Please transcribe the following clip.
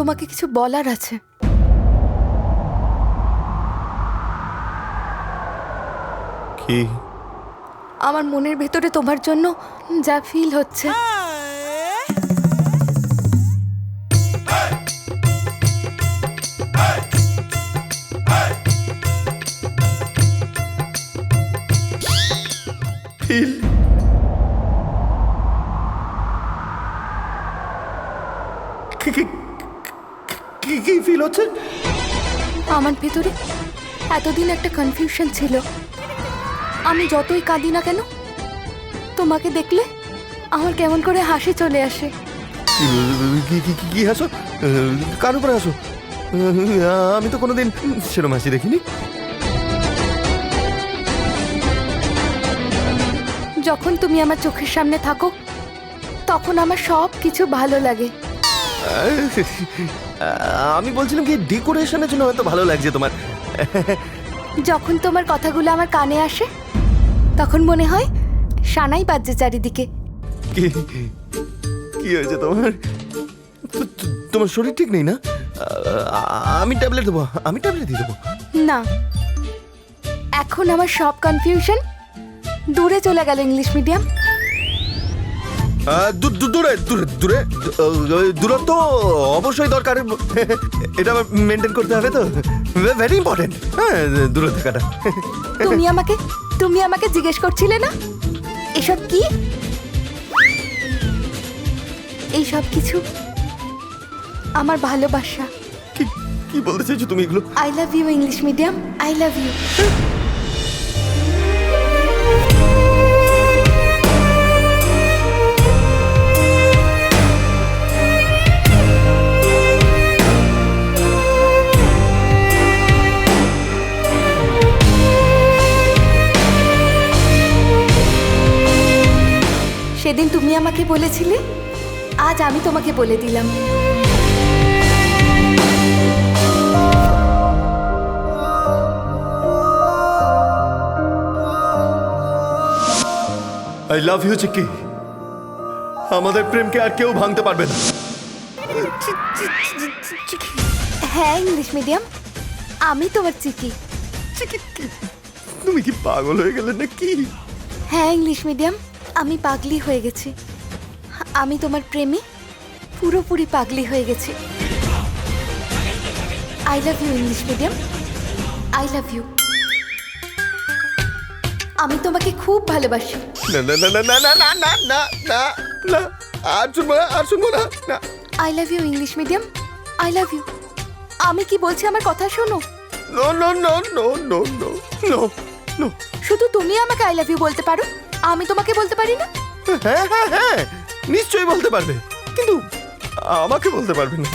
তোমাকে কিছু বলার আছে। কি? আমার মনের ভেতরে তোমার জন্য যা ফিল হচ্ছে, ফিল? কি ফিল হচ্ছে? আমার ভেতরে এতদিন একটা কনফিউশন ছিল। আমি যতই কাঁদি না কেন, তোমাকে দেখলে আমার কেমন করে হাসি চলে আসে। কি হাসো? কার উপরে হাসো? আমি তো কোনোদিন সেরকম হাসি দেখিনি। যখন তুমি আমার চোখের সামনে থাকো, তখন আমার সব কিছু ভালো লাগে। আমি বলছিলাম কি, ডেকোরেশনের জন্য হয়তো ভালো লাগছে তোমার। যখন তোমার কথাগুলো আমার কানে আসে, তখন মনে হয় সানাই বাজছে চারিদিকে। কি কি হয়েছে তোমার? তোমার শরীর ঠিক নেই না? আমি ট্যাবলেট দেবো, আমি ট্যাবলেট দিয়ে দেবো। না, এখন আমার সব কনফিউশন দূরে চলে গেল ইংলিশ মিডিয়াম। দূরে দূরে দূরে দূরত্ব অবশ্যই দরকার। এটা আবার মেনটেন করতে হবে তো, ভেরি ইম্পর্টেন্ট। হ্যাঁ, দূরে থাকাটা। তুমি আমাকে জিজ্ঞেস করছিলে না এসব কি? এই সব কিছু আমার ভালোবাসা। কি বলতে চাইছো তুমি এগুলো? I love you English medium, I love you. সেদিন তুমি আমাকে বলেছিলে, আজ আমি তোমাকে বলে দিলাম। আই লাভ ইউ চিকি। আমাদের প্রেমকে আর কেউ ভাঙতে পারবে না। হ্যাঁ ইংলিশ মিডিয়াম, আমি তোমার চিকি। তুমি কি পাগল হয়ে গেলে নাকি? হ্যাঁ ইংলিশ মিডিয়াম, আমি পাগলি হয়ে গেছি। আমি তোমার প্রেমে পুরোপুরি পাগলি হয়ে গেছি। I love you English medium, I love you. আমি তোমাকে খুব ভালোবাসি। না না না না না না না না না না না, আর শুনবো না, আর শুনবো না, না। I love you English medium, I love you. আমি কি বলছি আমার কথা শোনো। No no no no no no no no. শুধু তুমি আমাকে আই লাভ ইউ বলতে পারো, আমি তোমাকে বলতে পারি না? হ্যাঁ হ্যাঁ হ্যাঁ, নিশ্চয়ই বলতে পারবে, কিন্তু আমাকে বলতে পারবে না।